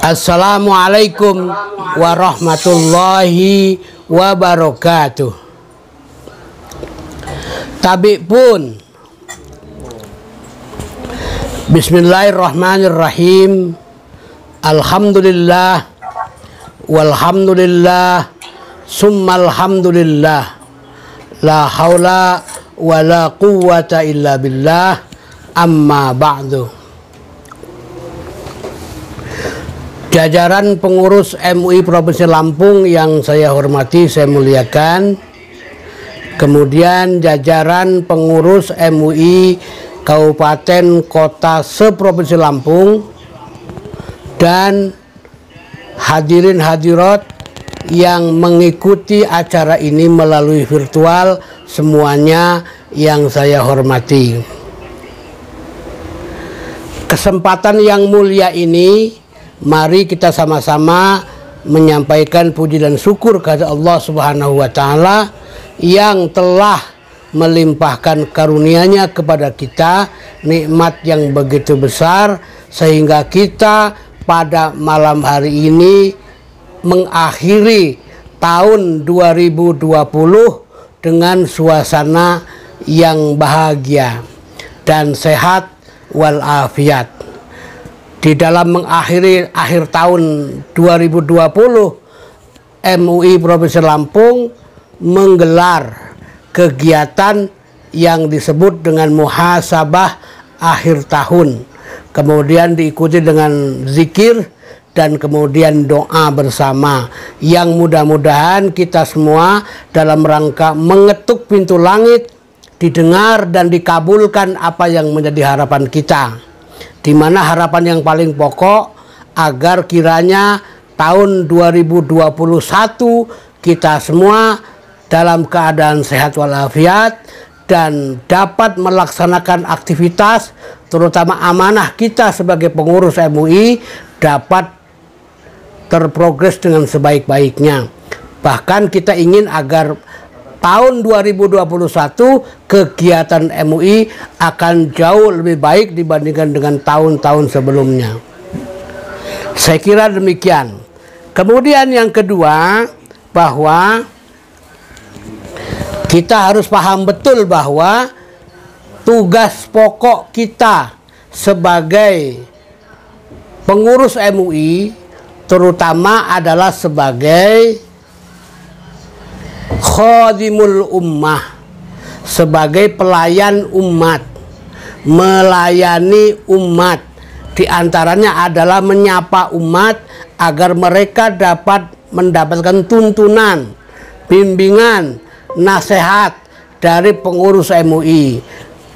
Assalamualaikum warahmatullahi wabarakatuh. Tabi pun Bismillahirrahmanirrahim. Alhamdulillah walhamdulillah summal hamdulillah. La haula wala quwwata illa billah. Amma ba'du. Jajaran pengurus MUI Provinsi Lampung yang saya hormati, saya muliakan. Kemudian jajaran pengurus MUI Kabupaten Kota se-Provinsi Lampung dan hadirin hadirat yang mengikuti acara ini melalui virtual, semuanya yang saya hormati. Kesempatan yang mulia ini, mari kita sama-sama menyampaikan puji dan syukur kepada Allah Subhanahu wa Ta'ala yang telah melimpahkan karunia-Nya kepada kita, nikmat yang begitu besar sehingga kita pada malam hari ini mengakhiri tahun 2020 dengan suasana yang bahagia dan sehat walafiat. Di dalam mengakhiri akhir tahun 2020, MUI Provinsi Lampung menggelar kegiatan yang disebut dengan muhasabah akhir tahun. Kemudian diikuti dengan zikir dan kemudian doa bersama yang mudah-mudahan kita semua dalam rangka mengetuk pintu langit didengar dan dikabulkan apa yang menjadi harapan kita. Di mana harapan yang paling pokok agar kiranya tahun 2021 kita semua dalam keadaan sehat walafiat dan dapat melaksanakan aktivitas, terutama amanah kita sebagai pengurus MUI dapat terprogres dengan sebaik-baiknya. Bahkan kita ingin agar tahun 2021 kegiatan MUI akan jauh lebih baik dibandingkan dengan tahun-tahun sebelumnya. Saya kira demikian. Kemudian yang kedua, bahwa kita harus paham betul bahwa tugas pokok kita sebagai pengurus MUI terutama adalah sebagai khadimul ummah, sebagai pelayan umat, melayani umat. Di antaranya adalah menyapa umat agar mereka dapat mendapatkan tuntunan, bimbingan, nasihat dari pengurus MUI,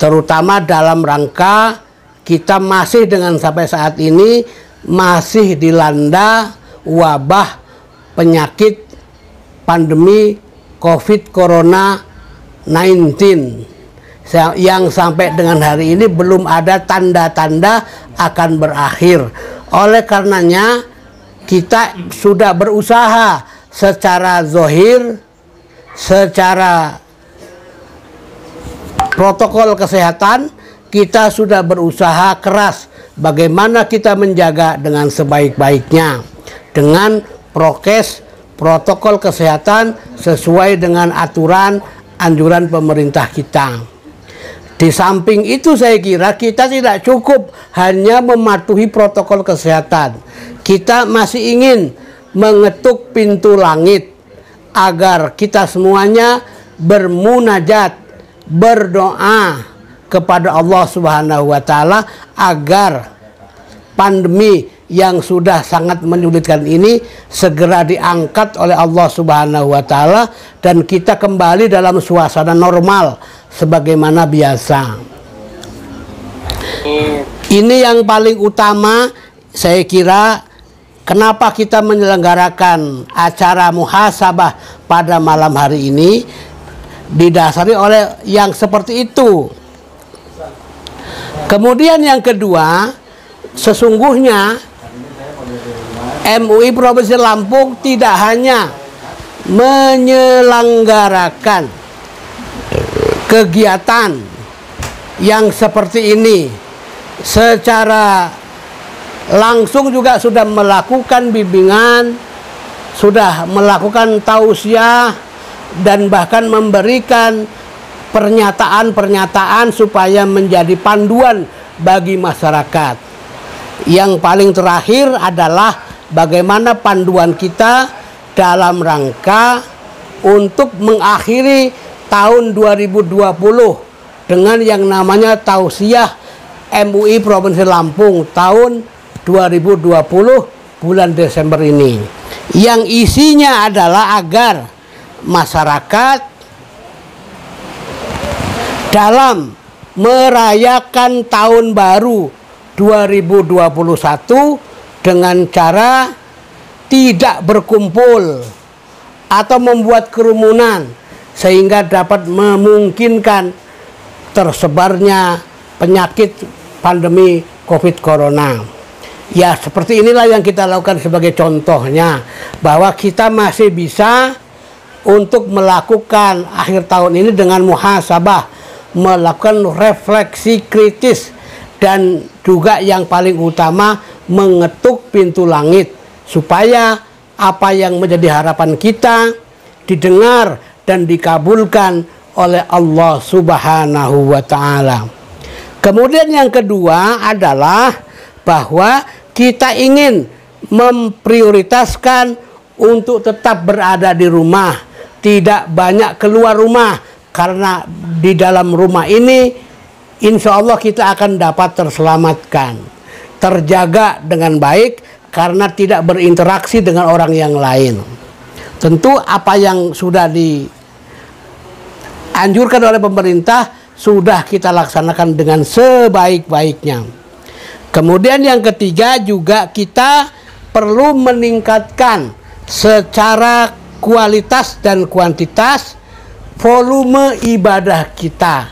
terutama dalam rangka kita masih dengan sampai saat ini masih dilanda wabah penyakit pandemi COVID Corona 19 yang sampai dengan hari ini belum ada tanda-tanda akan berakhir. Oleh karenanya kita sudah berusaha secara zahir, secara protokol kesehatan, kita sudah berusaha keras bagaimana kita menjaga dengan sebaik-baiknya dengan prokes, protokol kesehatan sesuai dengan aturan anjuran pemerintah kita. Di samping itu saya kira kita tidak cukup hanya mematuhi protokol kesehatan. Kita masih ingin mengetuk pintu langit agar kita semuanya bermunajat, berdoa kepada Allah Subhanahu wa Ta'ala agar pandemi yang sudah sangat menyulitkan ini segera diangkat oleh Allah Subhanahu wa Ta'ala dan kita kembali dalam suasana normal sebagaimana biasa. Ini yang paling utama saya kira kenapa kita menyelenggarakan acara muhasabah pada malam hari ini, didasari oleh yang seperti itu. Kemudian yang kedua, sesungguhnya MUI Provinsi Lampung tidak hanya menyelenggarakan kegiatan yang seperti ini secara langsung juga sudah melakukan bimbingan, sudah melakukan tausiah, dan bahkan memberikan pernyataan-pernyataan supaya menjadi panduan bagi masyarakat. Yang paling terakhir adalah bagaimana panduan kita dalam rangka untuk mengakhiri tahun 2020 dengan yang namanya tausiah MUI Provinsi Lampung tahun 2020 bulan Desember ini, yang isinya adalah agar masyarakat dalam merayakan tahun baru 2021 dengan cara tidak berkumpul atau membuat kerumunan sehingga dapat memungkinkan tersebarnya penyakit pandemi COVID Corona. Ya, seperti inilah yang kita lakukan sebagai contohnya, bahwa kita masih bisa untuk melakukan akhir tahun ini dengan muhasabah, melakukan refleksi kritis, dan juga yang paling utama mengetuk pintu langit supaya apa yang menjadi harapan kita didengar dan dikabulkan oleh Allah Subhanahu wa Ta'ala. Kemudian yang kedua adalah bahwa kita ingin memprioritaskan untuk tetap berada di rumah, tidak banyak keluar rumah, karena di dalam rumah ini insya Allah kita akan dapat terselamatkan, terjaga dengan baik karena tidak berinteraksi dengan orang yang lain. Tentu apa yang sudah dianjurkan oleh pemerintah sudah kita laksanakan dengan sebaik-baiknya. Kemudian yang ketiga juga kita perlu meningkatkan secara kualitas dan kuantitas volume ibadah kita.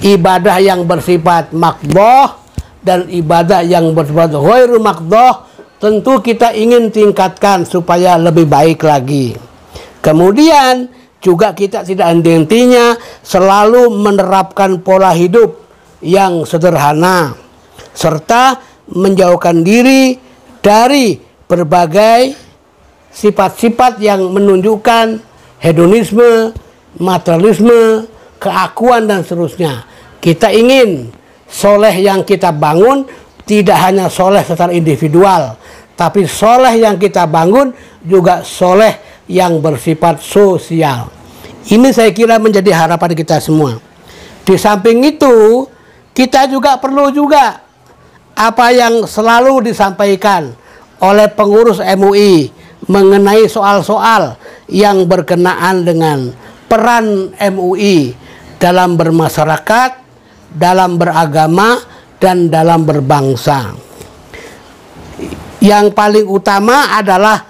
Ibadah yang bersifat makdoh dan ibadah yang bersifat ghairu makdoh tentu kita ingin tingkatkan supaya lebih baik lagi. Kemudian juga kita tidak henti-hentinya selalu menerapkan pola hidup yang sederhana, serta menjauhkan diri dari berbagai sifat-sifat yang menunjukkan hedonisme, materialisme, keakuan, dan seterusnya. Kita ingin soleh yang kita bangun tidak hanya soleh secara individual, tapi soleh yang kita bangun juga soleh yang bersifat sosial. Ini saya kira menjadi harapan kita semua. Di samping itu, kita juga perlu juga apa yang selalu disampaikan oleh pengurus MUI mengenai soal-soal yang berkenaan dengan peran MUI dalam bermasyarakat, dalam beragama, dan dalam berbangsa. Yang paling utama adalah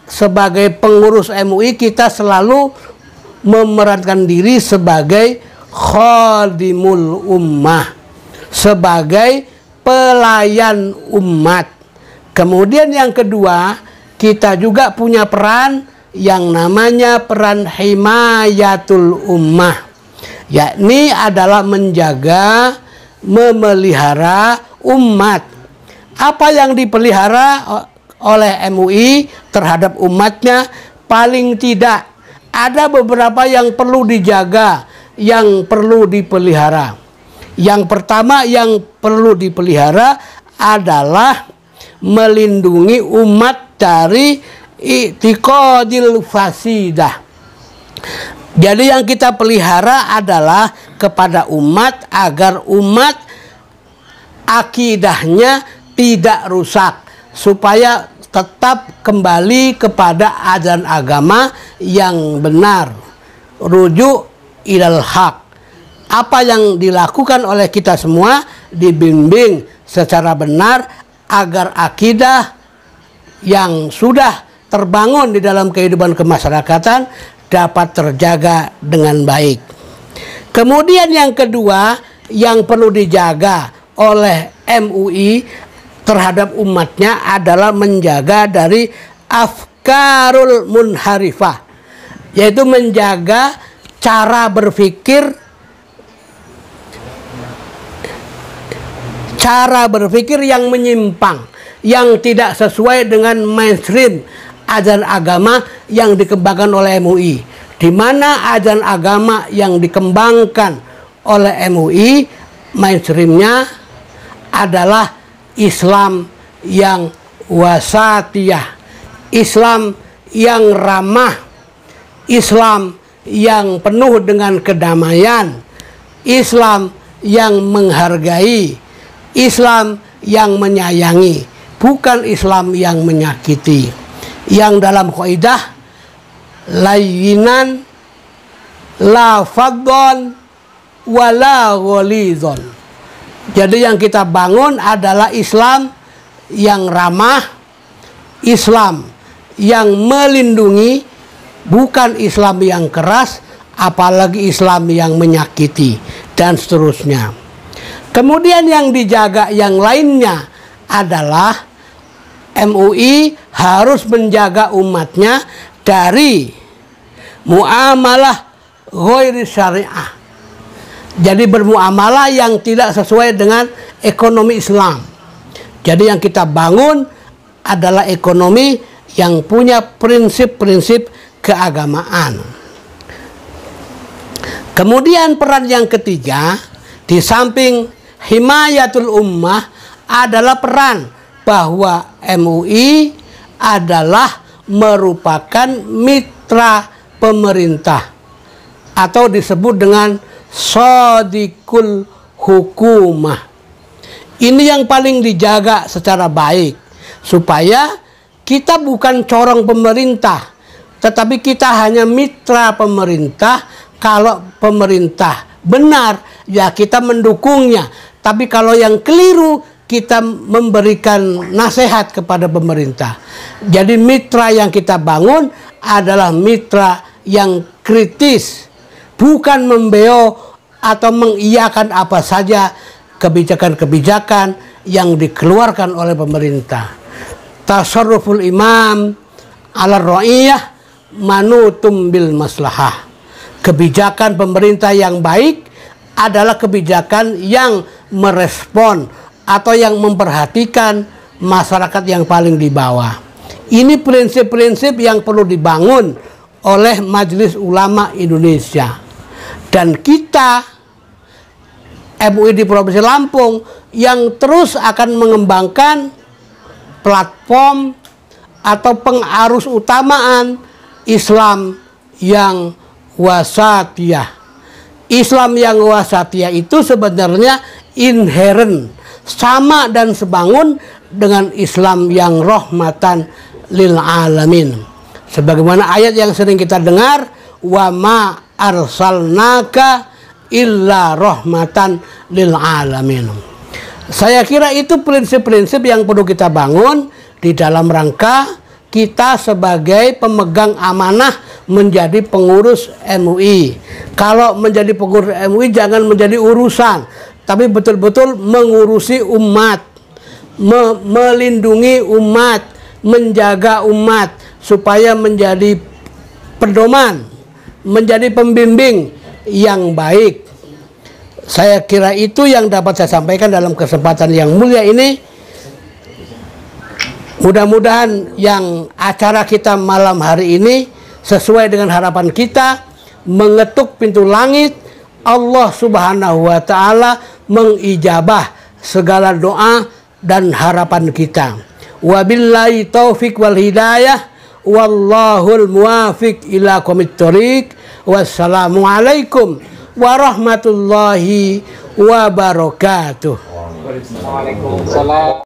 sebagai pengurus MUI kita selalu memerankan diri sebagai khadimul ummah, sebagai pelayan umat. Kemudian yang kedua, kita juga punya peran yang namanya peran himayatul ummah, yakni adalah menjaga, memelihara umat. Apa yang dipelihara oleh MUI terhadap umatnya, paling tidak ada beberapa yang perlu dijaga, yang perlu dipelihara. Yang pertama yang perlu dipelihara adalah melindungi umat dari i'tiqadil fasidah. Jadi yang kita pelihara adalah kepada umat agar umat akidahnya tidak rusak, supaya tetap kembali kepada ajaran agama yang benar, rujuk ilal haq. Apa yang dilakukan oleh kita semua dibimbing secara benar agar akidah yang sudah terbangun di dalam kehidupan kemasyarakatan dapat terjaga dengan baik. Kemudian yang kedua yang perlu dijaga oleh MUI terhadap umatnya adalah menjaga dari afkarul munharifah, yaitu menjaga cara berpikir yang menyimpang, yang tidak sesuai dengan mainstream ajaran agama yang dikembangkan oleh MUI. Di mana ajaran agama yang dikembangkan oleh MUI mainstreamnya adalah Islam yang wasatiyah, Islam yang ramah, Islam yang penuh dengan kedamaian, Islam yang menghargai, Islam yang menyayangi, bukan Islam yang menyakiti. Yang dalam kaidah layyinan la faddon wala ghalidhon. Jadi yang kita bangun adalah Islam yang ramah, Islam yang melindungi, bukan Islam yang keras, apalagi Islam yang menyakiti, dan seterusnya. Kemudian yang dijaga yang lainnya adalah MUI harus menjaga umatnya dari muamalah ghairi syariah. Jadi bermuamalah yang tidak sesuai dengan ekonomi Islam. Jadi yang kita bangun adalah ekonomi yang punya prinsip-prinsip keagamaan. Kemudian peran yang ketiga, di samping himayatul ummah, adalah peran bahwa MUI adalah merupakan mitra pemerintah atau disebut dengan shadikul hukumah. Ini yang paling dijaga secara baik, supaya kita bukan corong pemerintah, tetapi kita hanya mitra pemerintah. Kalau pemerintah benar, ya kita mendukungnya. Tapi kalau yang keliru, kita memberikan nasihat kepada pemerintah. Jadi mitra yang kita bangun adalah mitra yang kritis, bukan membeo atau mengiyakan apa saja kebijakan-kebijakan yang dikeluarkan oleh pemerintah. Tasarruful imam ala ra'iyah manutum bil maslahah. Kebijakan pemerintah yang baik adalah kebijakan yang merespon atau yang memperhatikan masyarakat yang paling di bawah. Ini prinsip-prinsip yang perlu dibangun oleh Majelis Ulama Indonesia. Dan kita MUI di Provinsi Lampung yang terus akan mengembangkan platform atau pengarus utamaan Islam yang wasatiyah. Islam yang wasatiyah itu sebenarnya inherent, sama dan sebangun dengan Islam yang rahmatan lil alamin. Sebagaimana ayat yang sering kita dengar, wa ma arsalnaka illa rahmatan lil alamin. Saya kira itu prinsip-prinsip yang perlu kita bangun di dalam rangka kita sebagai pemegang amanah menjadi pengurus MUI. Kalau menjadi pengurus MUI jangan menjadi urusan, tapi betul-betul mengurusi umat, melindungi umat, menjaga umat supaya menjadi pedoman, menjadi pembimbing yang baik. Saya kira itu yang dapat saya sampaikan dalam kesempatan yang mulia ini. Mudah-mudahan yang acara kita malam hari ini sesuai dengan harapan kita, mengetuk pintu langit, Allah Subhanahu wa Ta'ala mengijabah segala doa dan harapan kita. Wabillahi taufik wal hidayah, wallahul muwafiq ila qomit thoriq. Wassalamualaikum warahmatullahi wabarakatuh. Waalaikumsalam.